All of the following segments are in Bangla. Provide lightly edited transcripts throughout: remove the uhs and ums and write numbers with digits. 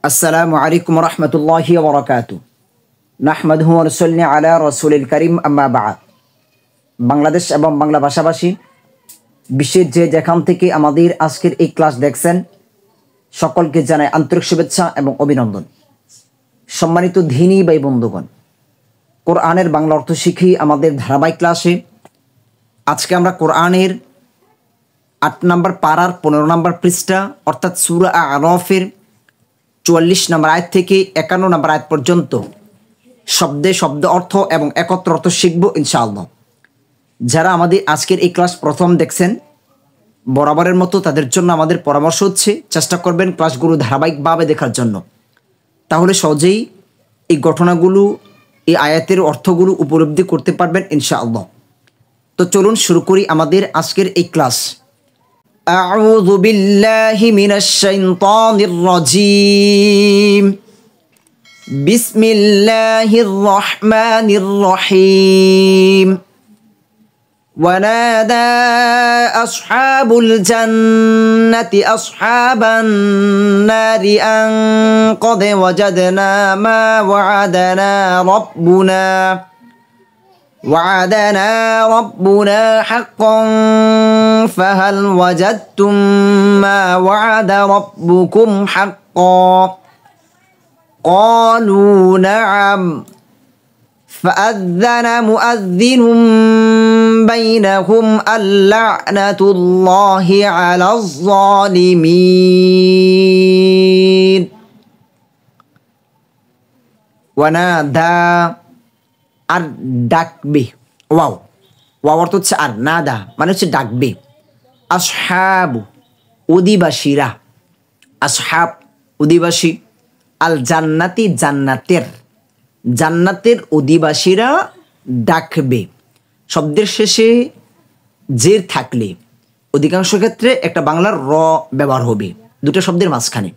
আসসালামু আলাইকুম রহমতুল্লাহি ওয়া বারাকাতুহু। নাহমাদুহু ওয়া নুসাল্লি আলা রাসূলিল কারীম, আম্মা বা'দ। বাংলাদেশ এবং বাংলা ভাষাভাষী বিশ্বের যে যেখান থেকে আমাদের আজকের এই ক্লাস দেখছেন, সকলকে জানাই আন্তরিক শুভেচ্ছা এবং অভিনন্দন। সম্মানিত দ্বীনী ভাই বন্ধুগণ, কোরআনের বাংলা অর্থ শিখি আমাদের ধারাবাহিক ক্লাসে আজকে আমরা কোরআনের ৮ নম্বর পারার ১৫ নম্বর পৃষ্ঠা অর্থাৎ সূরা আ'রাফের ৪৪ নম্বর আয়াত থেকে ৫১ নম্বর আয়াত পর্যন্ত শব্দে শব্দ অর্থ এবং একত্র অর্থ শিখব ইনশাআল্লাহ। যারা আমাদের আজকের এই ক্লাস প্রথম দেখছেন, বরাবরের মতো তাদের জন্য আমাদের পরামর্শ হচ্ছে চেষ্টা করবেন ক্লাসগুলো ধারাবাহিকভাবে দেখার জন্য। তাহলে সহজেই এই ঘটনাগুলো, এই আয়াতের অর্থগুলো উপলব্ধি করতে পারবেন ইনশাআল্লাহ। তো চলুন শুরু করি আমাদের আজকের এই ক্লাস। আউযু বিল্লাহি মিনাশ শাইতানির রাজীম। বিসমিল্লাহির রহমানির রহিম। ونادى أصحاب الجنة أصحاب النار أن قد وجدنا ما وعدنا ربنا حقا فهل وجدتم ما وعد ربكم حقا قالوا نعم فأذن مؤذن بينهم اللعنة الله على الظالمين। ওয়ানাদা আর ডাকবে, ওয়াও অর্থ হচ্ছে আর, নাদা মানে হচ্ছে ডাকবে। আসহাবু অধিবাসীরা, আসহাব অধিবাসী, আল জান্নাতি জান্নাতের অধিবাসীরা ডাকবে। শব্দের শেষে জের থাকলে অধিকাংশ ক্ষেত্রে একটা বাংলার র ব্যবহার হবে দুটো শব্দের মাঝখানে।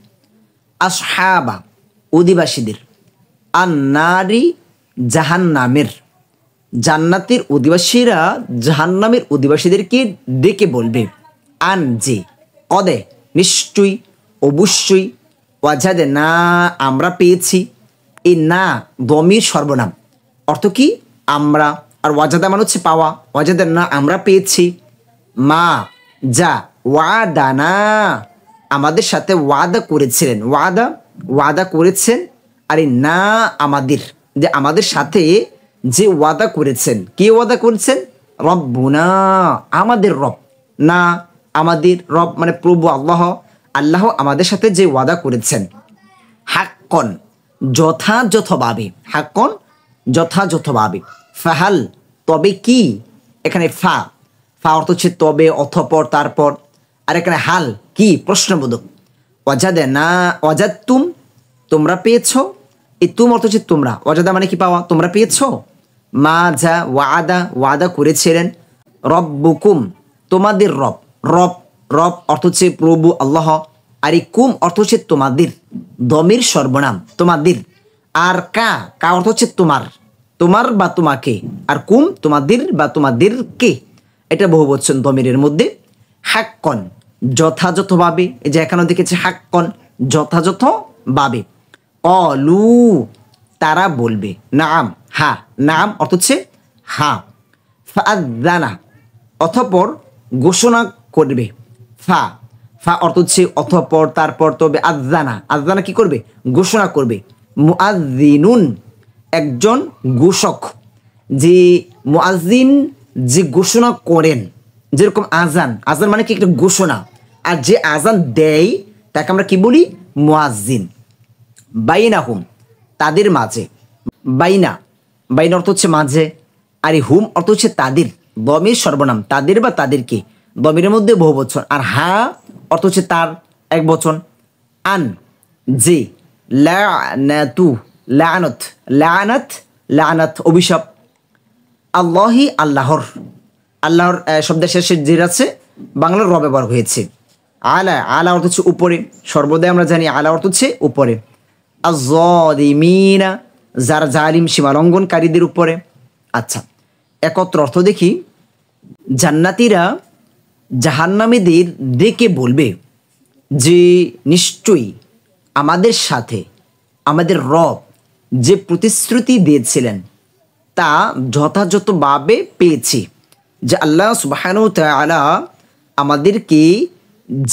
আসহাবা অধিবাসীদের, আর নারী জাহান্নামের, জান্নাতের অধিবাসীরা জাহান্নামের অধিবাসীদেরকে ডেকে বলবে। আন যে, কদে নিশ্চয়ই, অবশ্যই, ওয়াজাদে না আমরা পেয়েছি। এই না দমির সর্বনাম, অর্থ কি আমরা, আর ওয়াজাদা মানে হচ্ছে পাওয়া। ওয়াজাদে না আমরা পেয়েছি, মা যা, ওয়াদানা আমাদের সাথে ওয়াদা করেছিলেন, ওয়াদা করেছেন। আর এই না আমাদের, যে আমাদের সাথে যে ওয়াদা করেছেন, কে ওয়াদা করেছেন? রব্বুনা আমাদের রব, না আমাদের রব মানে প্রভু আল্লাহ আমাদের সাথে যে ওয়াদা করেছেন। হাক্কন যথাযথভাবে, হাক্কন যথাযথভাবে। ফাহাল তবে কি, এখানে ফা অর্থ হচ্ছে তবে, অথপর, তারপর। আর এখানে হাল কি প্রশ্নবোধক। ওয়াজাদে না ওয়াজাদতুম তোমরা পেয়েছো, এই তুম অর্থ হচ্ছে তোমরা, ওয়াজাদা মানে কি পাওয়া, তোমরা পেয়েছো। মা যা ওয়াদা করেছিলেন। রব্বুকুম তোমাদের রব অর্থ হচ্ছে প্রভু আল্লাহ। আর এই কুম অর্থ হচ্ছে তোমাদের, দমির সর্বনাম তোমাদের। আর কা অর্থ হচ্ছে তোমার বা তোমাকে। আর কুম তোমাদের বা তোমাদেরকে, এটা বহুবচন দমিরের মধ্যে। হাক্কন যথাযথভাবে, এই যে এখানে দেখেছে হাক্কন যথাযথভাবে। অলু তারা বলবে, নাম হ্যাঁ, নাম অর্থ হচ্ছে হ্যাঁ। ফাআযানা অতঃপর ঘোষণা করবে। ফা অর্থ হচ্ছে অতঃপর, তারপর, তবে। আযানা কি করবে? ঘোষণা করবে। মুআযযিনুন একজন ঘোষক, যে মুআযযিন যে ঘোষণা করেন, যেরকম আজান মানে কি একটা ঘোষণা, আর যে আজান দেয় তাকে আমরা কি বলি? মুআযযিন। বাইনাহুম তাদের মাঝে, বাইনা অর্থ হচ্ছে মাঝে, আর এই হুম অর্থ হচ্ছে তাদের, দমির সর্বনাম তাদের বা তাদেরকে, দমিরের মধ্যে বহুবচন। আর হা অর্থ হচ্ছে তার, এক বচন। আন যে, লাআনাত অভিশাপ। আল্লাহি আল্লাহর শব্দের শেষে জের আছে, বাংলার র ব্যবহার হয়েছে। আলা অর্থ হচ্ছে উপরে, সর্বদাই আমরা জানি আলা অর্থ হচ্ছে উপরে। আয-যালিমিনা যারা জালিম সীমালঙ্ঘনকারীদের উপরে। আচ্ছা, একত্র অর্থ দেখি। জান্নাতীরা জাহান্নামীদের ডেকে বলবে যে নিশ্চয়ই আমাদের সাথে আমাদের রব যে প্রতিশ্রুতি দিয়েছিলেন তা যথাযথভাবে পেয়েছি। যে আল্লাহ সুবহানাহু ওয়া তাআলা আমাদেরকে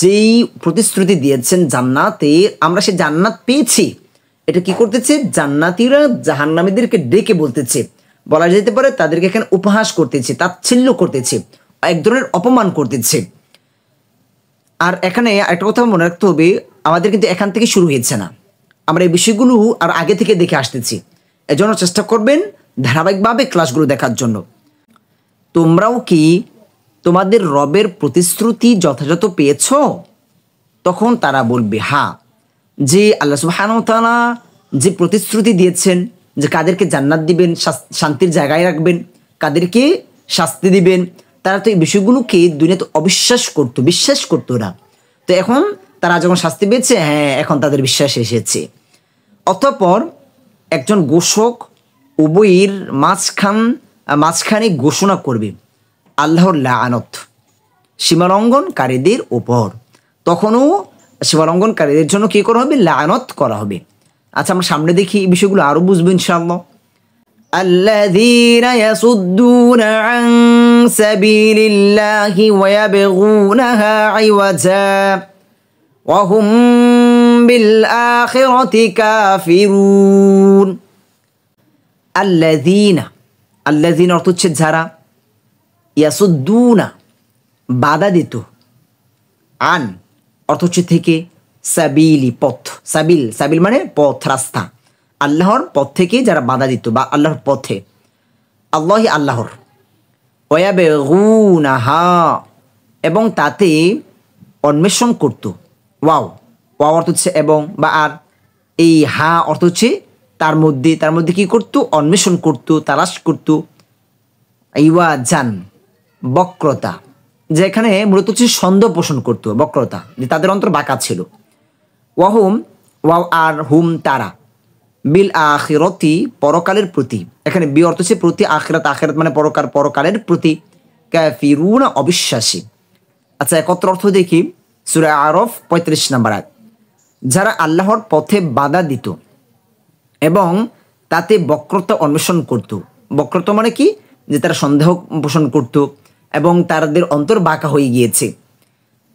যেই প্রতিশ্রুতি দিয়েছেন জান্নাতে, আমরা সে জান্নাত পেয়েছি। এটা কি করতেছে? জান্নাতীরা জাহান্নামীদেরকে ডেকে বলতেছে, বলা যেতে পারে তাদেরকে এখানে উপহাস করতেছে, তাচ্ছিল্য করতেছে, এক ধরনের অপমান করতেছে। আর এখানে একটা কথা মনে রাখতে হবে, আমাদের কিন্তু এখান থেকে শুরু হয়েছে না, আমরা এই বিষয়গুলো আর আগে থেকে দেখে আসতেছি। এজন্য চেষ্টা করবেন ধারাবাহিকভাবে ক্লাসগুলো দেখার জন্য। তোমরাও কি তোমাদের রবের প্রতিশ্রুতি যথাযথ পেয়েছ? তখন তারা বলবে হ্যাঁ, যে আল্লাহ সুবহানাহু ওয়া তাআলা যে প্রতিশ্রুতি দিয়েছেন যে কাদেরকে জান্নাত দিবেন, শান্তির জায়গায় রাখবেন, কাদেরকে শাস্তি দিবেন, তারা তো এই বিষয়গুলোকে দুনিয়াতে অবিশ্বাস করতো, বিশ্বাস করতো না। তো এখন তারা যখন শাস্তি পেয়েছে, হ্যাঁ এখন তাদের বিশ্বাস এসেছে। অতঃপর একজন ঘোষক উভয়ের মাঝখানে ঘোষণা করবে আল্লাহর লাআনত সীমালঙ্ঘনকারীদের উপর। তখনও সীমালঙ্ঘনকারীদের জন্য কী করা হবে? লাআনত করা হবে। আচ্ছা, আমরা সামনে দেখি এই বিষয়গুলো আরও বুঝবো ইনশাআল্লাহ। আল্লাযীনা ইয়াসুদ্দুনা আন সাবিলিল্লাহি ওয়া ইয়াবগুনাহা ইওয়াজা ওয়া হুম বিল আখিরাতি কাফিরুন। আল্লাযীনা, আল্লাযীনা অর্থ হচ্ছে যারা, ইয়াসুদ্দুনা বাধা দিত, আন অর্থ হচ্ছে থেকে, সাবিলি পথ, সাবিল সাবিল মানে পথ, রাস্তা, আল্লাহর পথ থেকে যারা বাধা দিত বা আল্লাহর পথে, আল্লাহি আল্লাহর, ওয়ায়াবগুনাহা এবং তাতে অন্বেষণ করত। ওয়াও, ওয়াও অর্থ হচ্ছে এবং বা আর, এই হা অর্থ হচ্ছে তার মধ্যে কি করত? অন্বেষণ করত, তালাশ করত। ইওয়াজান বক্রতা, যেখানে মূলত হচ্ছে সন্দেহ পোষণ করত, বক্রতা, যে তাদের অন্তর বাঁকা ছিল। ওয়াহুম, ওয়াও আর হুম তারা, বিল আখিরতি পরকালের প্রতি, এখানে বি অর্থ হচ্ছে প্রতি, আখিরাত আখিরাত মানে পরকাল, পরকালের প্রতি, কাফিরুনা অবিশ্বাসী। আচ্ছা, একত্র অর্থ দেখি, সূরা আরফ 35 নম্বর আয়াত। যারা আল্লাহর পথে বাধা দিত এবং তাতে বক্রতা অন্বেষণ করত। বক্রতা মানে কি? যে তারা সন্দেহ পোষণ করত এবং তাদের অন্তর বাঁকা হয়ে গিয়েছে।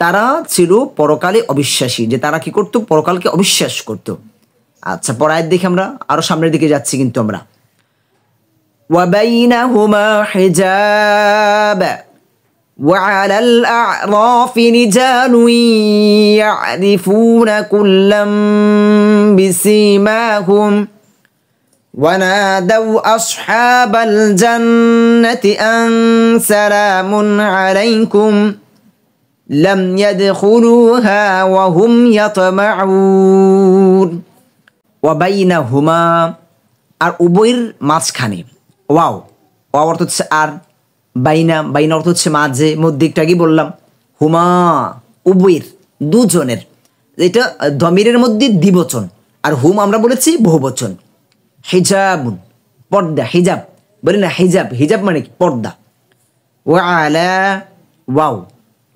তারা ছিল পরকালে অবিশ্বাসী, যে তারা কি করত? পরকালকে অবিশ্বাস করত। আচ্ছা, পরায়াত দেখি, আমরা আরো সামনের দিকে যাচ্ছি কিন্তু আমরা। ওয়াবাইনাহুমা হিজাব وعلى الأعراف رجال يعرفون كلا بسيماهم ونادوا أصحاب الجنة أن سلام عليكم لم يدخلوها وهم يطمعون ওয়াবাইনাহুমা আর উভয়ের মাঝখানে, ওয়াও, ওয়াও অর্থ হচ্ছে আর, বাইনা, বাইনা অর্থ হচ্ছে মাঝে, মধ্যে, একটু আগে বললাম। হুমা উভয়ের, দুজনের, এটা দমিরের মধ্যে দ্বিবচন, আর হুম আমরা বলেছি বহুবচন। হিজাবুন পর্দা, হিজাব বলি না, হিজাব, হিজাব মানে কি? পর্দা। ওয়া আলা, ওয়াও,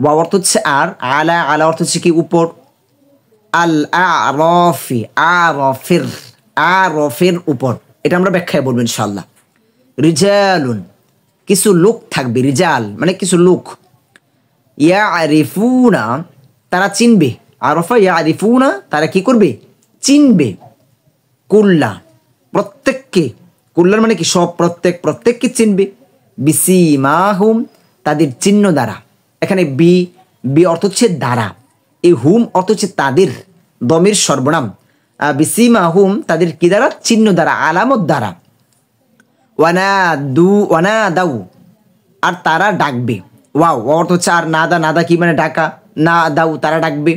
ওয়াও অর্থ হচ্ছে আর, আলা, আলা অর্থ হচ্ছে কি? উপর। আল আরফি, আরফের, আরফের উপর, এটা আমরা ব্যাখ্যায় বলবো ইনশাআল্লাহ। রিজালুন কিছু লোক থাকবে, রিজাল মানে কিছু লোক। ইয়ারিফুনা তারা চিনবে, আরফা ইয়ারিফুনা তারা কি করবে? চিনবে। কুল্লা প্রত্যেককে, কুল্লার মানে কি? সব, প্রত্যেক, প্রত্যেককে চিনবে। বিসিমাহুম তাদের চিহ্ন দ্বারা, এখানে বি, বি অর্থ হচ্ছে দ্বারা, এই হুম অর্থ হচ্ছে তাদের, দমির সর্বনাম। বিসিমাহুম তাদের কি দ্বারা? চিহ্ন দ্বারা, আলামত দ্বারা। ওয়ানাদাউ আর তারা ডাকবে। ওয়াও, অর্থ হচ্ছে আর, নাদা, নাদা কি মানে ডাকা, না দাউ তারা ডাকবে।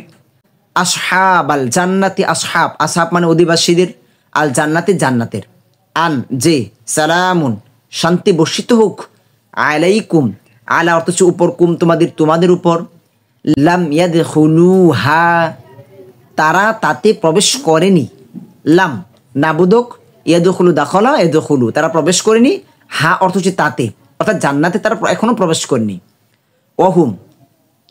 আসহাব আল জান্নাতি, আসহাব, আসহাব মানে অধিবাসীদের, আল জান্নাতি জান্নাতের, আন যে, সালামুন শান্তি বর্ষিত হোক, আলাইকুম, আলা অর্থ হচ্ছে উপর, কুম তোমাদের, তোমাদের উপর। লাম ইয়াদখুলুহা তারা তাতে প্রবেশ করেনি, লাম নাবুদক, ইয়াদখুলু দাখলা, ইয়াদখুলু তারা প্রবেশ করেনি, হা অর্থ হচ্ছে তাতে, অর্থাৎ জান্নাতে তারা এখনো প্রবেশ করেনি। ওহুম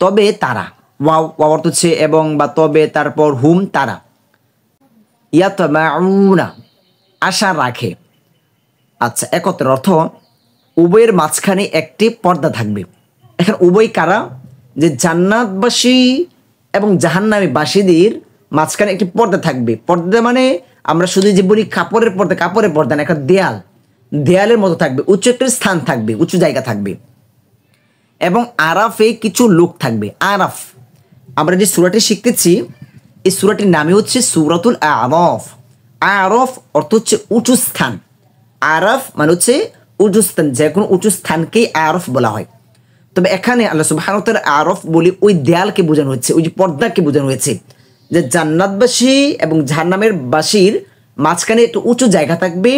তবে তারা, ওয়াও, ওয়াও অর্থ হচ্ছে এবং বা তবে, তারপর হুম তারা, ইয়াতমাউনা আশা রাখে। আচ্ছা, একত্রের অর্থ উভয়ের মাঝখানে একটি পর্দা থাকবে। এখন উভয় কারা? যে জান্নাতবাসী এবং জাহান্নামী বাসীদের মাঝখানে একটি পর্দা থাকবে। পর্দা মানে আমরা শুধু যে বলি কাপড়ের পর্দা, কাপড়ের পর্দা না, একটা দেয়াল, দেয়ালের মতো থাকবে, উঁচু একটা স্থান থাকবে, উঁচু জায়গা থাকবে। এবং আরাফে কিছু লোক থাকবে। আরাফ আমরা যে সূরাটি শিখতেছি, এই সূরাটির নামই হচ্ছে সূরাতুল আরাফ। আরাফ অর্থ হচ্ছে উঁচু স্থান। আরাফ মানে হচ্ছে উঁচু স্থান, যে কোনো উঁচু স্থানকেই আরফ বলা হয়। তবে এখানে আল্লাহ সুবহানাহু ওয়া তাআলা আরফ বলে ওই দেয়ালকে বোঝানো হচ্ছে, ওই যে পর্দাকে বোঝানো হয়েছে, যে জান্নাতবাসী এবং জাহান্নামের বাসীর মাঝখানে একটু উঁচু জায়গা থাকবে,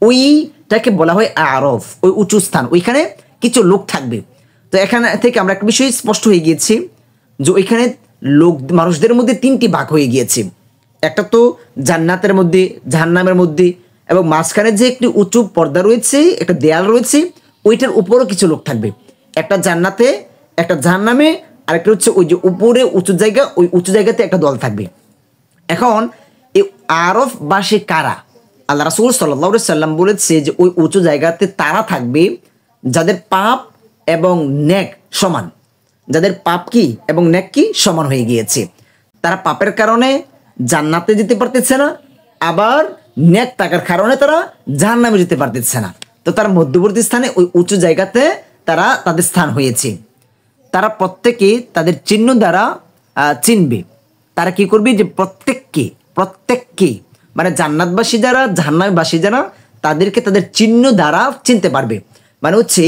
ওইটাকে বলা হয় আরফ, ওই উঁচু স্থান, ওইখানে কিছু লোক থাকবে। তো এখানে থেকে আমরা একটা বিষয় স্পষ্ট হয়ে গিয়েছি যে ওইখানে লোক মানুষদের মধ্যে তিনটি ভাগ হয়ে গিয়েছে। একটা তো জান্নাতের মধ্যে, জাহান্নামের মধ্যে, এবং মাঝখানে যে একটি উঁচু পর্দা রয়েছে, একটা দেয়াল রয়েছে, ওইটার উপরও কিছু লোক থাকবে। একটা জান্নাতে, একটা জাহান্নামে, আরেকটা হচ্ছে ওই যে উপরে উঁচু জায়গা, ওই উঁচু জায়গাতে একটা দল থাকবে। এখন এই আরফবাসী কারা? আল্লাহ রাসূল সাল্লাল্লাহু আলাইহি সাল্লাম বলেছে যে ওই উঁচু জায়গাতে তারা থাকবে যাদের পাপ এবং নেক সমান, যাদের পাপ কি এবং নেক কি সমান হয়ে গিয়েছে। তারা পাপের কারণে জান্নাতে যেতে পারতেছে না, আবার নেক থাকার কারণে তারা জাহান্নামে যেতে পারতেছে না। তো তার মধ্যবর্তী স্থানে ওই উঁচু জায়গাতে তারা তাদের স্থান হয়েছে। তারা প্রত্যেকে তাদের চিহ্ন দ্বারা চিনবে। তারা কি করবে? যে প্রত্যেককে মানে জান্নাতবাসী যারা, জাহান্নামবাসী যারা, তাদেরকে তাদের চিহ্ন দ্বারা চিনতে পারবে। মানে হচ্ছে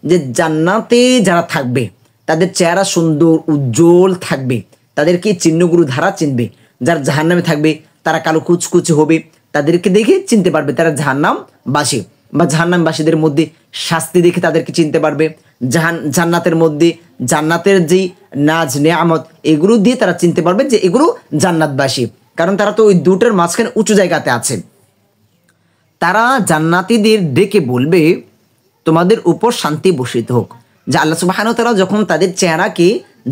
যে জান্নাতে যারা থাকবে তাদের চেহারা সুন্দর উজ্জ্বল থাকবে, তাদেরকে চিহ্নগুলো দ্বারা চিনবে। যারা জাহান্নামে থাকবে তারা কালো কুচকুচে হবে, তাদেরকে দেখে চিনতে পারবে তারা জাহান্নামবাসী। বা জাহান্নামবাসীদের মধ্যে শাস্তি দেখে তাদেরকে চিনতে পারবে। জান্নাতের মধ্যে জান্নাতের যেই নাজ নেয়ামত, এগুলো দিয়ে তারা চিনতে পারবে যে এগুলো জান্নাতবাসী, কারণ তারা তো ওই দুটোর মাঝখানে উঁচু জায়গাতে আছে। তারা জান্নাতীদের ডেকে বলবে, তোমাদের উপর শান্তি বর্ষিত হোক। যে আল্লাহ সুবহানাহু ওয়া তাআলা যখন তাদের চেহারাকে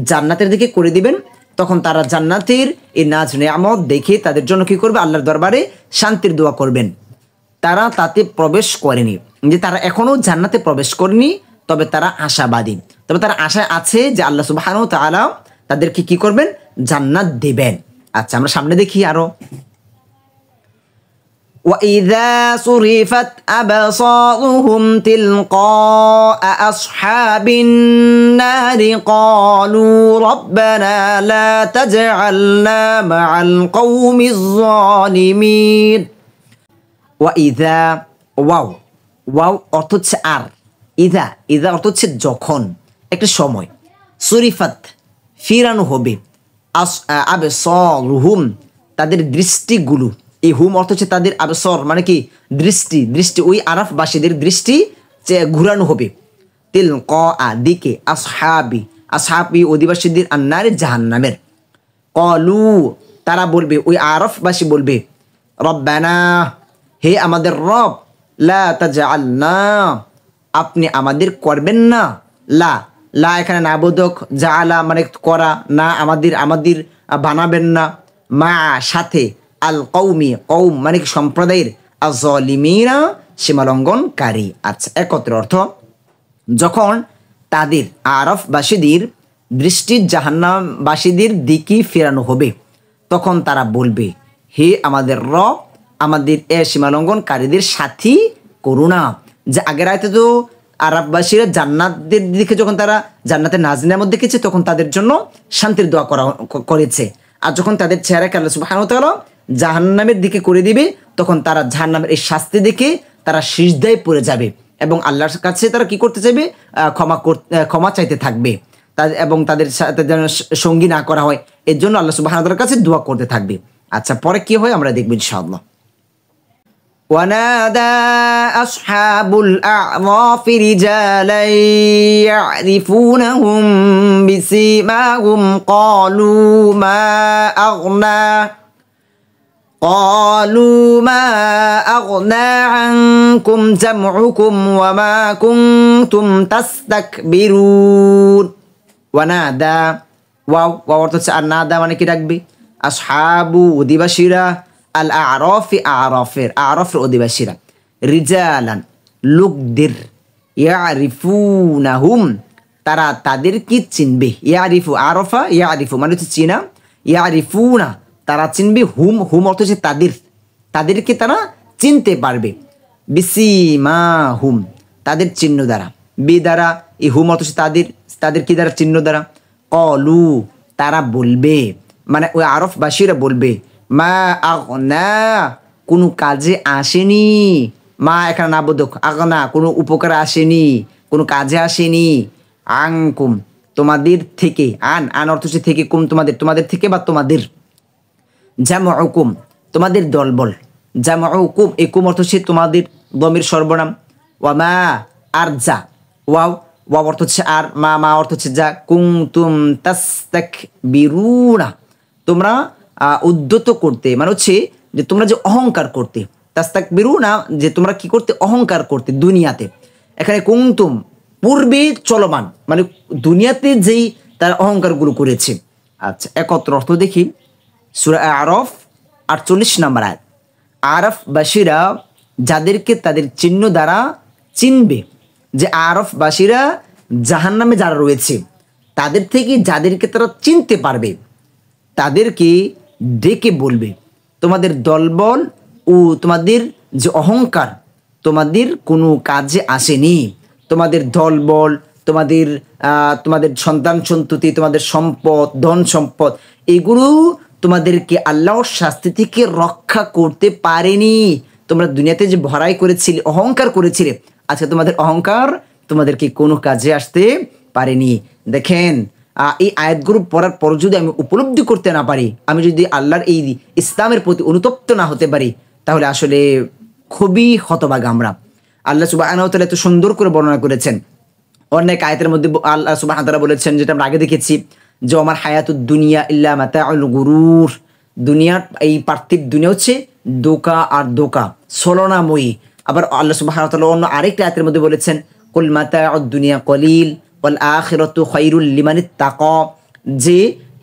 জান্নাতের দিকে করে দিবেন, তখন তারা জান্নাতের এই নাজ নেয়ামত দেখে তাদের জন্য কি করবে? আল্লাহর দরবারে শান্তির দোয়া করবেন। তারা তাতে প্রবেশ করেনি, যে তারা এখনো জান্নাতে প্রবেশ করেনি, তবে তারা আশাবাদী, তবে তারা আশায় আছে যে আল্লাহ সুবহানাহু ওয়া তাআলা তাদেরকে কি করবেন? জান্নাত দিবেন। আচ্ছা, আমরা সামনে দেখি আরো। وَإِذَا صُرِفَتْ أَبْصَارُهُمْ تِلْقَاءَ أَصْحَابِ النَّارِ قَالُوا رَبَّنَا لَا تَجْعَلْنَا مَعَ الْقَوْمِ الظَّالِمِينَ। ওয়াইদা, ওয়াও অর্থ হচ্ছে আর, ইদা অর্থ হচ্ছে যখন, একটা সময়। সুরিফাত ফিরানো হবে, আবসারুহুম তাদের দৃষ্টিগুলো, এই হুম অর্থ হচ্ছে তাদের, আবসর মানে কি দৃষ্টি, ওই আরাফবাসীদের দৃষ্টি ঘুরানো হবে। তিলকা দিকে, আসহাবি অধিবাসীদের, আন্নারে জাহান্নামের। কলু তারা বলবে, ওই আরফবাসী বলবে, রব্বানা হে আমাদের রব, লা তাজআলনা আপনি আমাদের করবেন না, লা এখানে নাবোধক, জাআলা মানে করা, না আমাদের বানাবেন না, মা সাথে, আল কৌমি কৌম মানে কি সম্প্রদায়ের, আয-যালিমিনা সীমালঙ্ঘনকারী। আচ্ছা, একত্র অর্থ যখন তাদের আরফবাসীদের দৃষ্টি জাহান্নামবাসীদের দিকে ফেরানো হবে, তখন তারা বলবে, হে আমাদের রব, আমাদের এ সীমালঙ্ঘনকারীদের সাথী করুণা। যে আগের আয়াতে তো আরববাসীরা জান্নাতের দিকে, যখন তারা জান্নাতের নাজ নেয়ামত দেখেছে, তখন তাদের জন্য শান্তির দোয়া করেছে। আর যখন তাদের চেহারাকে আল্লাহ সুবহানাহু ওয়া তাআলা জাহান্নামের দিকে করে দিবে, তখন তারা জাহান্নামের এই শাস্তি দেখে তারা সিজদায় পড়ে যাবে এবং আল্লাহর কাছে তারা কি করতে চাইবে? ক্ষমা চাইতে থাকবে, এবং তাদের সাথে যেন সঙ্গী না করা হয়, এর জন্য আল্লাহ সুবহানাহু ওয়া তাআলার কাছে দোয়া করতে থাকবে। আচ্ছা, পরে কি হয় আমরা দেখব ইনশাআল্লাহ। ونادى أصحاب الأعراف رجالا يعرفونهم بسيماهم قالوا ما أغنى عنكم جمعكم وما كنتم تستكبرون। ওয়ানাদা, ওয়াও অর্থ হচ্ছে আর নাদা মানে কি ডাকবে, আসহাবু অধিবাসীরা, আল আরাফি আরাফের অধিবাসীরা, রিজালান লোকদের, ইয়ারিফুনাহুম তারা তাদেরকে চিনবে, ইয়ারিফু আরফা ইয়ারিফু মানে হচ্ছে চিনা, ইয়ারিফুনা তারা চিনবে, হুম অর্থ হচ্ছে তাদেরকে তারা চিনতে পারবে, বিসিমাহুম তাদের চিহ্ন দ্বারা, বি দ্বারা এই হুম অর্থ হচ্ছে তাদের কি দ্বারা, চিহ্ন দ্বারা, কলু তারা বলবে, মানে ওই আরফবাসীরা বলবে, মা আগনা কোনো কাজে আসেনি, মা এখানে না বোধক, আগনা কোনো উপকার আসেনি, কোনো কাজে আসেনি, আংকুম তোমাদের থেকে, আন অর্থ হচ্ছে থেকে, কুম তোমাদের থেকে বা তোমাদের, জামউকুম তোমাদের দলবল, জামউকুম এই কুম অর্থ হচ্ছে তোমাদের, দমির সর্বনাম, ওয়ামা আর যা, ওয়াও অর্থ হচ্ছে আর, মা অর্থ হচ্ছে যা, কুনতুম তাস্তাকবিরুনা তোমরা উদ্যত করতে, মানে হচ্ছে যে তোমরা যে অহংকার করতে, তাস্তাকবিরুনা যে তোমরা কি করতে, অহংকার করতে দুনিয়াতে, এখানে কুনতুম পূর্বে চলমান, মানে দুনিয়াতে যেই তারা অহংকারগুলো করেছে। আচ্ছা একত্র অর্থ দেখি, সূরা আরাফ 48 নম্বর আয়াত, আরাফবাসীরা যাদেরকে তাদের চিহ্ন দ্বারা চিনবে, যে আরফবাসীরা জাহান্নামে যারা রয়েছে তাদের থেকে যাদেরকে তারা চিনতে পারবে, তাদেরকে ডেকে বলবে, তোমাদের দলবল ও তোমাদের যে অহংকার তোমাদের কোনো কাজে আসেনি, তোমাদের দলবল, তোমাদের সন্তান সন্ততি, তোমাদের সম্পদ, ধন সম্পদ, এগুলো তোমাদেরকে আল্লাহর শাস্তি থেকে রক্ষা করতে পারেনি। তোমরা দুনিয়াতে যে ভরাই করেছিলে, অহংকার করেছিলে, আজকে তোমাদের অহংকার তোমাদেরকে কোনো কাজে আসতে পারেনি। দেখেন এই আয়াতগুলো পড়ার পর যদি আমি উপলব্ধি করতে না পারি, আমি যদি আল্লাহর এই ইসলামের প্রতি অনুতপ্ত না হতে পারি, তাহলে আসলে খুবই হতভাগা আমরা। আল্লাহ সুবহানাহু ওয়া তাআলা এত সুন্দর করে বর্ণনা করেছেন, অনেক আয়াতের মধ্যে আল্লাহ সুবহানাহু ওয়া তাআলা বলেছেন, যেটা আমরা আগে দেখেছি, যে আমার হায়াতুদ দুনিয়া ইল্লা মাতাউল গুরুর, দুনিয়ার এই পার্থিব দুনিয়া হচ্ছে দোকা আর দোকা, ছলনাময়ী। আবার আল্লাহ সুবহানাহু ওয়া তাআলা অন্য আরেকটা আয়াতের মধ্যে বলেছেন, কুল মাতাউদ দুনিয়া কলিল ওয়াল আখিরাতু খায়রুল লিমানিত্তাকা, যে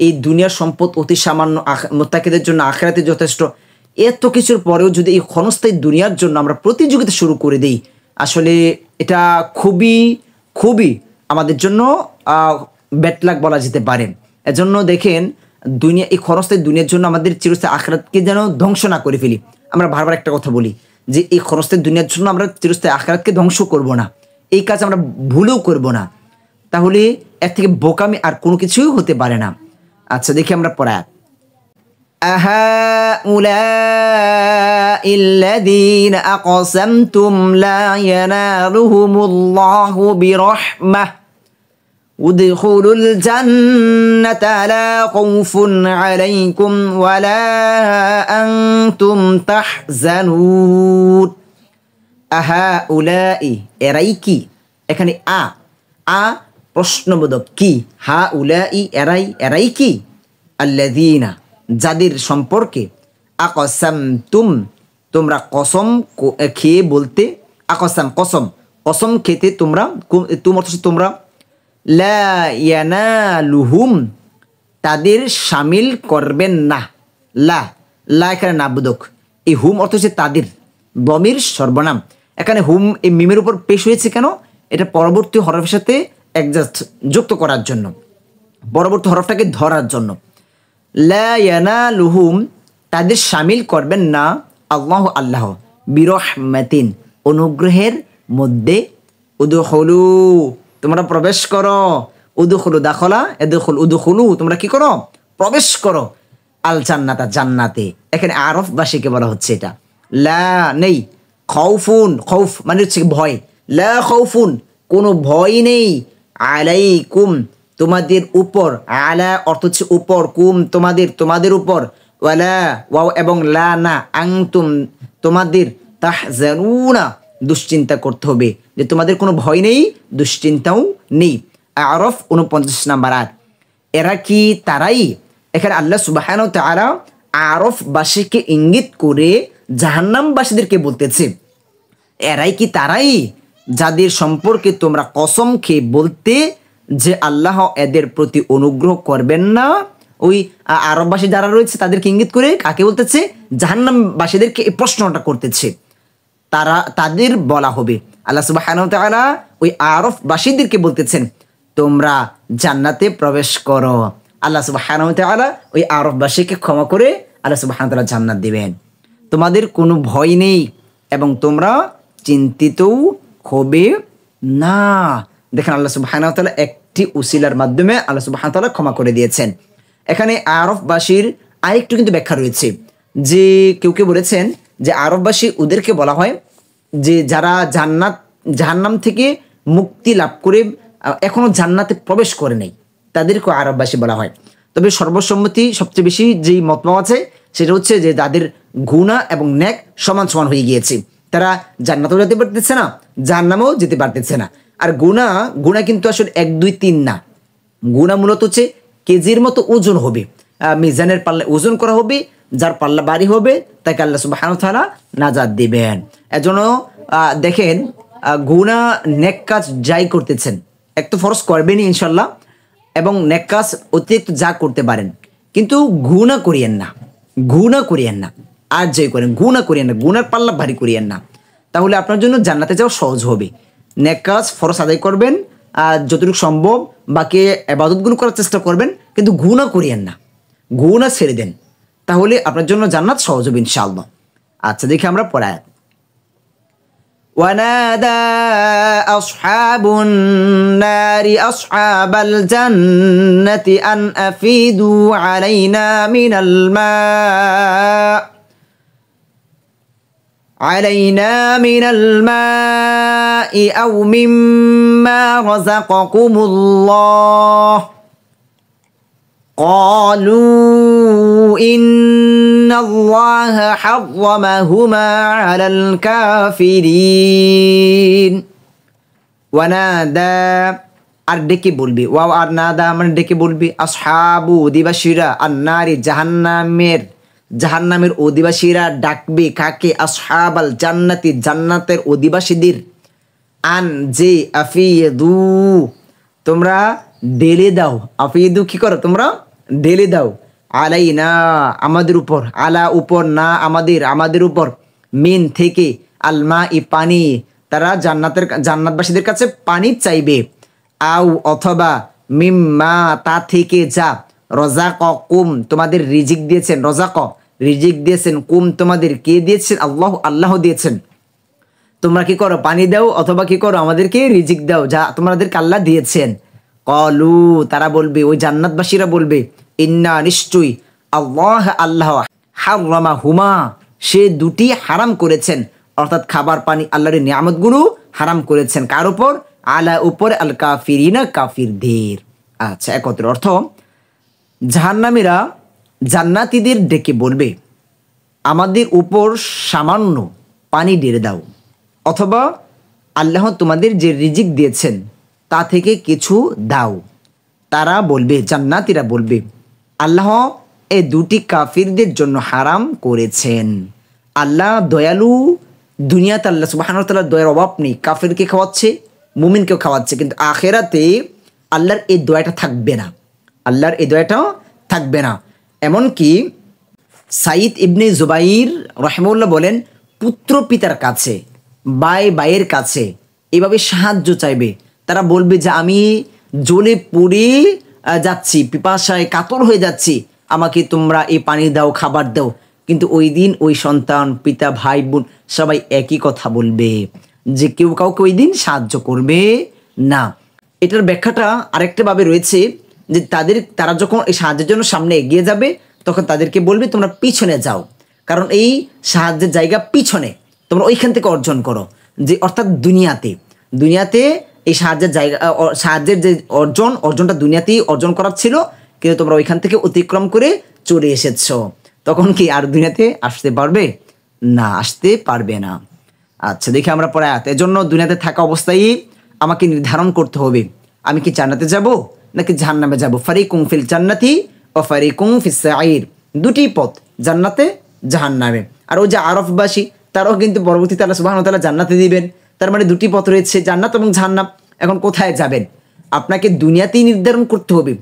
এই দুনিয়ার সম্পদ অতি সামান্য, মুত্তাকিদের জন্য আখিরাতে যথেষ্ট। এত কিছুর পরেও যদি এই ক্ষণস্থায়ী দুনিয়ার জন্য আমরা প্রতিযোগিতা শুরু করে দিই, আসলে এটা খুবই খুবই আমাদের জন্য ব্যাড লাক বলা যেতে পারে। এজন্য দেখেন দুনিয়া, এই ক্ষণস্থায়ী দুনিয়ার জন্য আমাদের চিরস্থায়ী আখিরাতকে যেন ধ্বংস না করে ফেলি। আমরা বারবার একটা কথা বলি যে এই ক্ষণস্থায়ী দুনিয়ার জন্য আমরা চিরস্থায়ী আখিরাতকে ধ্বংস করব না, এই কাজ আমরা ভুলেও করব না, তাহলে এর থেকে বোকামি আর কোনো কিছুই হতে পারে না। আচ্ছা দেখি আমরা পড়া, أهؤلاء الذين أقسمتم لا ينالهم الله برحمة ادخلوا الجنة لا خوف عليكم ولا أنتم تحزنون। أهؤلاء এরাই কি, এখানে আ প্রশ্নবোধক, কি হাউলাই এরাই কি, আল্লাযীনা যাদের সম্পর্কে, আকসামতুম তোমরা কসম খেয়ে বলতে, আকসাম কসম খেতে তোমরা, তোমরা, লা ইয়ানালুহুম তাদের শামিল করবেন না, লা এখানে নাবুদক, এই হুম অর্থ হচ্ছে তাদের, দমির সর্বনাম। এখানে হুম এই মিমের উপর পেশ হয়েছে কেন, এটা পরবর্তী হরফের সাথে অ্যাডজাস্ট যুক্ত করার জন্য, পরবর্তী হরফটাকে ধরার জন্য। লা ইয়ানালুহুম তাদের শামিল করবেন না, আল্লাহ বিরহমাতিন অনুগ্রহের মধ্যে, উদখুলু তোমরা প্রবেশ করো, উদখুলু দাখলা উদখুলু তোমরা কি করো, প্রবেশ করো, আল জান্নাতা জান্নাতে। এখানে আরফবাসীকে বলা হচ্ছে এটা, লা নেই, খৌফ মানে হচ্ছে ভয়, লা খৌফুন কোনো ভয় নেই, আলাইকুম তোমাদের উপর, আলা অর্থ হচ্ছে উপর, কুম তোমাদের উপর, ওয়ালা ওয়াও এবং লা না, আনতুম তোমাদের, তাহজানুনা দুশ্চিন্তা করতে হবে, যে তোমাদের কোনো ভয় নেই, দুশ্চিন্তাও নেই। আরফ 49 নম্বর আয়াত। এরা কি তারাই, এখানে আল্লাহ সুবহানাহু ওয়া তাআলা আরফবাসীকে ইঙ্গিত করে জাহান্নামবাসীদেরকে বলতেছে, এরাই কি তারাই যাদের সম্পর্কে তোমরা কসম খেয়ে বলতে যে আল্লাহ এদের প্রতি অনুগ্রহ করবেন না, ওই আরববাসী যারা রয়েছে তাদেরকে ইঙ্গিত করে কাকে বলতেছে? জাহান্নামবাসীদেরকে এই প্রশ্নটা করতেছে। তাদের বলা হবে, আল্লাহ সুবহানাহু ওয়া তাআলা ওই আরববাসীদেরকে বলতেছেন তোমরা জান্নাতে প্রবেশ করো। আল্লাহ সুবহানাহু ওয়া তাআলা ওই আরববাসীকে ক্ষমা করে আল্লাহ সুবহানাহু ওয়া তাআলা জান্নাত দিবেন। তোমাদের কোনো ভয় নেই এবং তোমরা চিন্তিতও হবে না। দেখেন আল্লাহ সুবহানাহু ওয়া তাআলা একটি উসিলার মাধ্যমে আল্লাহ সুবহানাহু ওয়া তাআলা ক্ষমা করে দিয়েছেন। এখানে আরববাসীর আরেকটু কিন্তু ব্যাখ্যা রয়েছে, যে কেউ কেউ বলেছেন যে আরববাসী ওদেরকে বলা হয় যে যারা জাহান্নাম থেকে মুক্তি লাভ করে এখনো জান্নাতে প্রবেশ করে নাই, তাদেরকে আরববাসী বলা হয়। তবে সর্বসম্মতি সবচেয়ে বেশি যেই মত পাওয়া আছে সেটা হচ্ছে যে যাদের গুনাহ এবং নেক সমান সমান হয়ে গিয়েছে, তারা জান্নাতেও যেতে পারতেছে না, জাহান্নামেও যেতে পারতেছে না। আর গুনাহ কিন্তু আসলে 1 2 3 না, গুনাহ মূলত হচ্ছে কেজির মতো ওজন হবে, মিজানের পাল্লায় ওজন করা হবে, যার পাল্লা ভারী হবে তাকে আল্লাহ সুবহানাহু ওয়া তাআলা নাজাত দিবেন। এজন্য দেখেন গুনাহ নেক কাজ যাই করতেছেন এক তো ফরজ করবেনই ইনশাল্লাহ, এবং নেক কাজ অতিরিক্ত যা করতে পারেন, কিন্তু গুনাহ করিয়েন না, আর যাই করেন গুনাহ করিয়েন না, গুনার পাল্লা ভারী করিয়েন না, তাহলে আপনার জন্য জান্নাতে যাওয়া সহজ হবে। নেক কাজ ফরজ আদায় করবেন, যতটুকু সম্ভব বাকি ইবাদতগুলো করার চেষ্টা করবেন, কিন্তু গুনাহ করিয়েন না, গুনাহ ছেড়ে দেন, তাহলে আপনার জন্য জান্নাত সহজ হবে ইনশাআল্লাহ। আচ্ছা দেখি আমরা পরে আয়াত। ونادى أصحاب النار أصحاب الجنة أن أفيدوا علينا من الماء أو مما رزقكم الله قالوا إن الله حرمهما على الكافرين ওয়ানাদা আর ডেকে বলবি, ওয়াও আর নাদা মানে ডেকে বলবি, আসহাবু অধিবাসীরা আন্নারি জাহান্নামের অধিবাসীরা ডাকবে কাকে? আসহাবাল জান্নাতি জান্নাতের অধিবাসীদের, আন যে আফিদু তোমরা ঢেলে দাও, আফিদু কি করো তোমরা ঢেলে দাও, আলাইনা আমাদের উপর, আলা উপর না আমাদের উপর, মিন থেকে, আলমা ই পানি, তারা জান্নাতবাসীদের কাছে পানি চাইবে, আও অথবা, মিম্মা তা থেকে যা, রযাকাকুম তোমাদের রিজিক দিয়েছেন, রিজিক দিয়েছেন, কুম তোমাদের কে দিয়েছেন? আল্লাহ দিয়েছেন। তোমরা কি করো? পানি দাও অথবা কি করো? আমাদেরকে রিজিক দাও যা তোমাদেরকে আল্লাহ দিয়েছেন। কলু তারা বলবে, ওই জান্নাতবাসীরা বলবে, ইন্না নিশ্চয়ই, আল্লাহ হাররামা হুমা সে দুটি হারাম করেছেন, অর্থাৎ খাবার পানি আল্লাহর নিয়ামতগুলো হারাম করেছেন কার উপর? আলা উপর, আল কাফিরিনা কাফিরদের। আচ্ছা একত্র অর্থ, জাহান্নামীরা জান্নাতীদের ডেকে বলবে আমাদের উপর সামান্য পানি ঢেলে দাও, অথবা আল্লাহ তোমাদের যে রিজিক দিয়েছেন তা থেকে কিছু দাও। তারা বলবে, জান্নাতীরা বলবে, আল্লাহ এই দুটি কাফিরদের জন্য হারাম করেছেন। আল্লাহ দয়ালু, দুনিয়াতে আল্লাহ সুবহানাহু ওয়া তাআলার দয়ার অভাব নেই, কাফিরকে খাওয়াচ্ছে, মুমিনকেও খাওয়াচ্ছে, কিন্তু আখিরাতে আল্লাহর এই দয়াটা থাকবে না। এমনকি সাইদ ইবনে জুবাইর রাহিমাহুল্লাহ বলেন, পুত্র পিতার কাছে, ভাইয়ের কাছে এভাবে সাহায্য চাইবে। তারা বলবে যে আমি জ্বলে পুড়ে যাচ্ছি, পিপাসায় কাতর হয়ে যাচ্ছি, আমাকে তোমরা এই পানি দাও, খাবার দাও। কিন্তু ওই দিন ওই সন্তান, পিতা, ভাই, বোন সবাই একই কথা বলবে যে কেউ কাউকে ওই দিন সাহায্য করবে না। এটার ব্যাখ্যাটা আরেকটা ভাবে রয়েছে যে তারা যখন এই সাহায্যের জন্য সামনে এগিয়ে যাবে তখন তাদেরকে বলবে তোমরা পিছনে যাও, কারণ এই সাহায্যের জায়গা পিছনে, তোমরা ওইখান থেকে অর্জন করো। যে অর্থাৎ দুনিয়াতে এই সাহায্যের যে অর্জনটা দুনিয়াতেই অর্জন করার ছিল, কিন্তু তোমরা ওইখান থেকে অতিক্রম করে চলে এসেছো, তখন কি আর দুনিয়াতে আসতে পারবে না? আসতে পারবে না। আচ্ছা দেখি আমরা পরে আয়াত। এজন্য দুনিয়াতে থাকা অবস্থায় আমাকে নির্ধারণ করতে হবে আমি কি জান্নাতে যাব নাকি জাহান্নামে যাব। ফারিকুম ফিল জান্নাতি ও ফারিকুম ফিস সাঈর, দুটি পথ, জান্নাতে জাহান্নামে। আর ওই যে আরববাসী তারাও কিন্তু পরবর্তীতে আল্লাহ সুবহানাহু ওয়া তাআলা জান্নাতে দিবেন। তার মানে দুটি পথ রয়েছে, জান্নাত এবং জাহান্নাম। এখন কোথায় যাবেন? আপনাকে দুনিয়াতেই নির্ধারণ করতে হবে।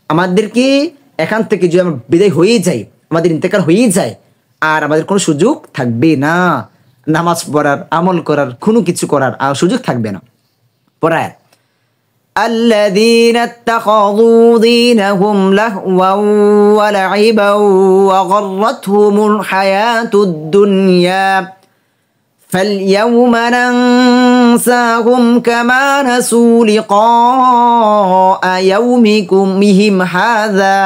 আমাদেরকে এখান থেকে যদি আমরা বিদায় হয়েই যাই, আমাদের ইন্তেকাল হয়েই যায়, আর আমাদের কোনো সুযোগ থাকবে না নামাজ পড়ার, আমল করার, কোনো কিছু করার আর সুযোগ থাকবে না। পড়ায় الذين اتخذوا دينهم لهوا ولعبا وغرتهم الحياة الدنيا فاليوم ننساهم كما نسوا لقاء يومهم هذا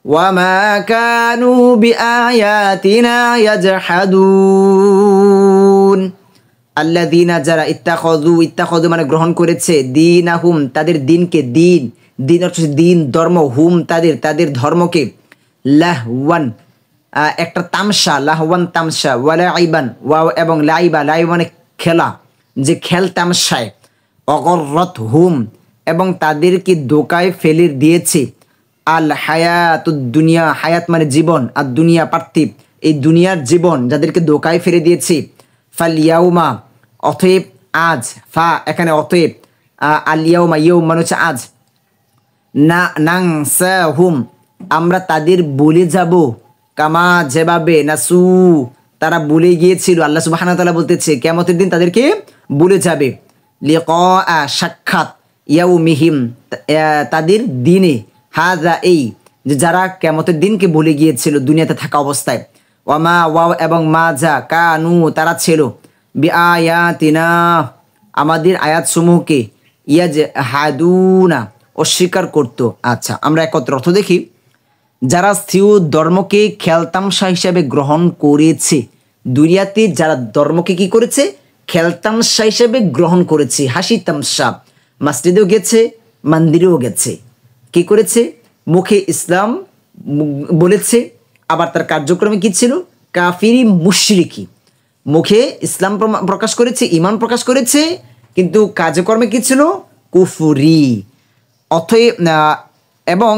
وما كانوا بآياتنا يجحدون আল্লাযীনা যারা ইত্তাখাযু মানে গ্রহণ করেছে দীনাহুম তাদের দিনকে, দিন অর্থ দিন ধর্ম, হুম তাদের ধর্মকে, লাহওয়ান একটা তামসা, লাহওয়ান তামসা, ওয়ালাইবান ওয়াও এবং লাইবা মানে খেলা, যে খেল তামসায়, অগররাতহুম এবং তাদেরকে ধোঁকায় ফেলে দিয়েছে, আল হায়াতুদ দুনিয়া, হায়াত মানে জীবন, আর দুনিয়া পার্থিব, এই দুনিয়ার জীবন যাদেরকে ধোঁকায় ফেলে দিয়েছে, ফালিয়াউমা অতএব আজ, ফা এখানে অতএব, আলিয়াউমা ইয়ৌম মানে হচ্ছে আজ, না নাংসাহুম আমরা তাদের বলে যাব, কামা যেভাবে নাসু তারা বলে গিয়েছিল। আল্লাহ সুবহানাহু ওয়া তাআলা বলতেছে কিয়ামতের দিন তাদেরকে বলে যাবে, লিকা সাক্ষাৎ, ইয়াউমিহিম তাদের দিনে, হাযা এই যে যারা কিয়ামতের দিনকে ভুলে গিয়েছিল দুনিয়াতে থাকা অবস্থায়, ওয়ামা ওয়াও এবং মা যা কানু তারা ছিল, বিআয়াতিনা আমাদের আয়াতসমূহকে, ইয়াজহাদুনা অস্বীকার করত। আচ্ছা, আমরা একত্র অর্থ দেখি। যারা স্থির ধর্মকে খেলতামশা হিসাবে গ্রহণ করেছে, দুনিয়াতে যারা ধর্মকে কি করেছে, খেলতামশা হিসাবে গ্রহণ করেছে, হাসি তামশা, মসজিদেও গেছে, মন্দিরেও গেছে, কি করেছে, মুখে ইসলাম বলেছে, আবার তার কার্যক্রমে কি ছিল, কাফিরি মুশরিকি, মুখে ইসলাম প্রকাশ করেছে, ঈমান প্রকাশ করেছে, কিন্তু কাজকর্মে কি ছিল, কুফরি। অতএব এবং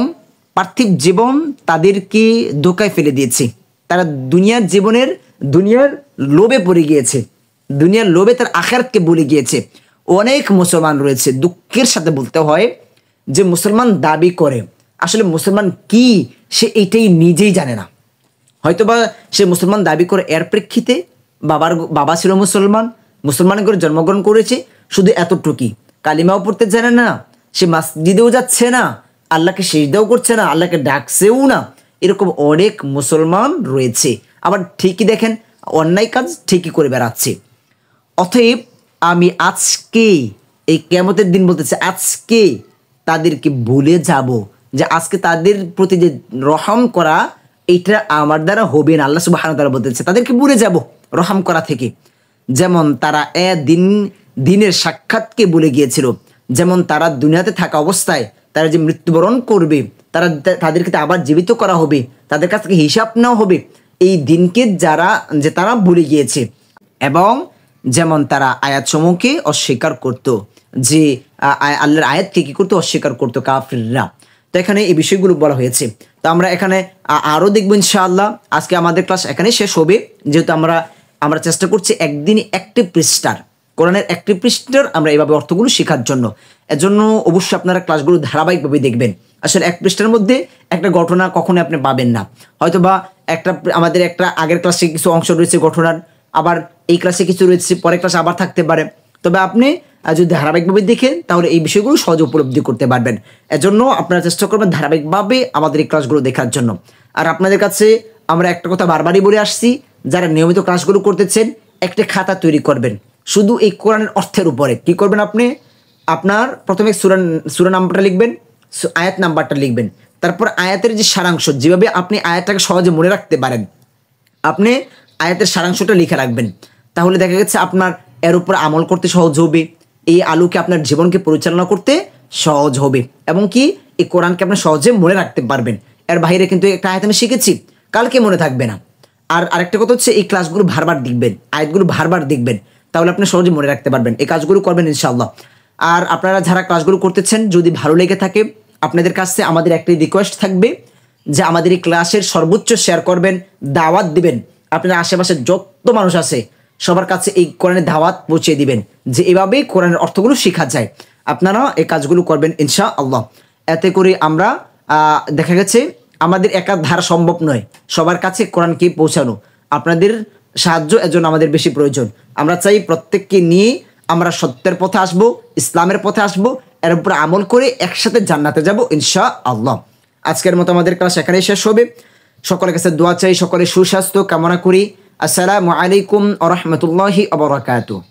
পার্থিব জীবন তাদেরকে ধোঁকায় ফেলে দিয়েছে, তারা দুনিয়ার লোভে পড়ে গিয়েছে, দুনিয়ার লোভে তার আখিরাতকে ভুলে গিয়েছে। অনেক মুসলমান রয়েছে, দুঃখের সাথে বলতে হয়, যে মুসলমান দাবি করে, আসলে মুসলমান কি সে এটাই নিজেই জানে না। হয়তোবা সে মুসলমান দাবি করে, এর প্রেক্ষিতে বাবা ছিল মুসলমান করে জন্মগ্রহণ করেছে, শুধু এতটুকুই, কালিমাও পড়তে জানে না, সে মসজিদেও যাচ্ছে না, আল্লাহকে সিজদাও করছে না, আল্লাহকে ডাকছেও না, এরকম অনেক মুসলমান রয়েছে। আবার ঠিকই দেখেন অন্যায় কাজ ঠিকই করে বেড়াচ্ছে। অতএব আমি আজকে এই কিয়ামতের দিন বলতেছে, আজকে তাদেরকে ভুলে যাব, যে আজকে তাদের প্রতি যে রহম করা এটা আমার দ্বারা হবে না। আল্লাহ সুবহানাহু ওয়া তাআলা বলতেছে তাদেরকে ভুলে যাব রহম করা থেকে। যেমন তারা দিনের সাক্ষাৎকে ভুলে গিয়েছিল, যেমন তারা দুনিয়াতে থাকা অবস্থায় তারা যে মৃত্যুবরণ করবে, তাদেরকে আবার জীবিত করা হবে, তাদের কাছ থেকে হিসাব নেওয়া হবে, এই দিনকে তারা ভুলে গিয়েছে। এবং যেমন তারা আয়াতসমূহকে অস্বীকার করত, যে আল্লাহর আয়াতকে কি করতো, অস্বীকার করতো কাফিররা। তো এখানে এই বিষয়গুলো বলা হয়েছে। তো আমরা এখানে আরও দেখবো ইনশাআল্লাহ। আজকে আমাদের ক্লাস এখানে শেষ হবে, যেহেতু আমরা চেষ্টা করছি একদিনই একটি পৃষ্ঠার, কোরআনের একটি পৃষ্ঠার আমরা এইভাবে অর্থগুলো শেখার জন্য। এজন্য অবশ্যই আপনারা ক্লাসগুলো ধারাবাহিকভাবে দেখবেন। আসলে এক পৃষ্ঠার মধ্যে একটা ঘটনা কখনো আপনি পাবেন না, হয়তোবা আমাদের একটা আগের ক্লাসে কিছু অংশ রয়েছে ঘটনার, আবার এই ক্লাসে কিছু রয়েছে, পরের ক্লাসে আবার থাকতে পারে। তবে আপনি যদি ধারাবাহিকভাবে দেখেন তাহলে এই বিষয়গুলো সহজে উপলব্ধি করতে পারবেন। এজন্য আপনারা চেষ্টা করবেন ধারাবাহিকভাবে আমাদের এই ক্লাসগুলো দেখার জন্য। আর আপনাদের কাছে আমরা একটা কথা বারবারই বলে আসছি, যারা নিয়মিত ক্লাসগুলো করতেছেন একটা খাতা তৈরি করবেন শুধু এই কোরআনের অর্থের উপরে। কি করবেন আপনি, আপনার প্রথমে সূরা নাম্বারটা লিখবেন, আয়াত নাম্বারটা লিখবেন, তারপর আয়াতের যে সারাংশ, যেভাবে আপনি আয়াতটাকে সহজে মনে রাখতে পারেন আপনি আয়াতের সারাংশটা লিখে রাখবেন। তাহলে দেখা গেছে আপনার এর উপর আমল করতে সহজ হবে, এই আলোকে আপনার জীবনকে পরিচালনা করতে সহজ হবে, এবং কি এই কোরআনকে আপনি সহজে মনে রাখতে পারবেন। এর বাইরে কিন্তু একটা আয়াত আমি শিখেছি, কালকে মনে থাকবে না। আর আরেকটা কথা হচ্ছে, এই ক্লাসগুলো বারবার দেখবেন, আয়াতগুলো বারবার দেখবেন, তাহলে আপনি সহজে মনে রাখতে পারবেন। এই কাজগুলো করবেন ইনশাআল্লাহ। আর আপনারা যারা ক্লাসগুলো করতেছেন, যদি ভালো লেগে থাকে, আপনাদের কাছে আমাদের একটি রিকোয়েস্ট থাকবে, যে আমাদের এই ক্লাসের সর্বোচ্চ শেয়ার করবেন, দাওয়াত দিবেন, আপনার আশেপাশে যত মানুষ আছে সবার কাছে এই কোরআনের দাওয়াত পৌঁছে দিবেন, যে এভাবেই কোরআনের অর্থগুলো শেখা যায়। আপনারা এই কাজগুলো করবেন ইনশাআল্লাহ। এতে করে আমরা দেখা গেছে আমাদের একা ধারা সম্ভব নয় সবার কাছে কোরআনকে পৌঁছানো। আপনাদের সাহায্য এজন্য আমাদের বেশি প্রয়োজন। আমরা চাই প্রত্যেককে নিয়ে আমরা সত্যের পথে আসব, ইসলামের পথে আসব, এর উপর আমল করে একসাথে জান্নাতে যাব ইনশাআল্লাহ। আজকের মতো আমাদের ক্লাস এখানেই শেষ হবে। সকলের কাছে দোয়া চাই, সকলের সুস্বাস্থ্য কামনা করি। আসসালামু আলাইকুম ওয়া রাহমাতুল্লাহি ওয়া বারাকাতুহু।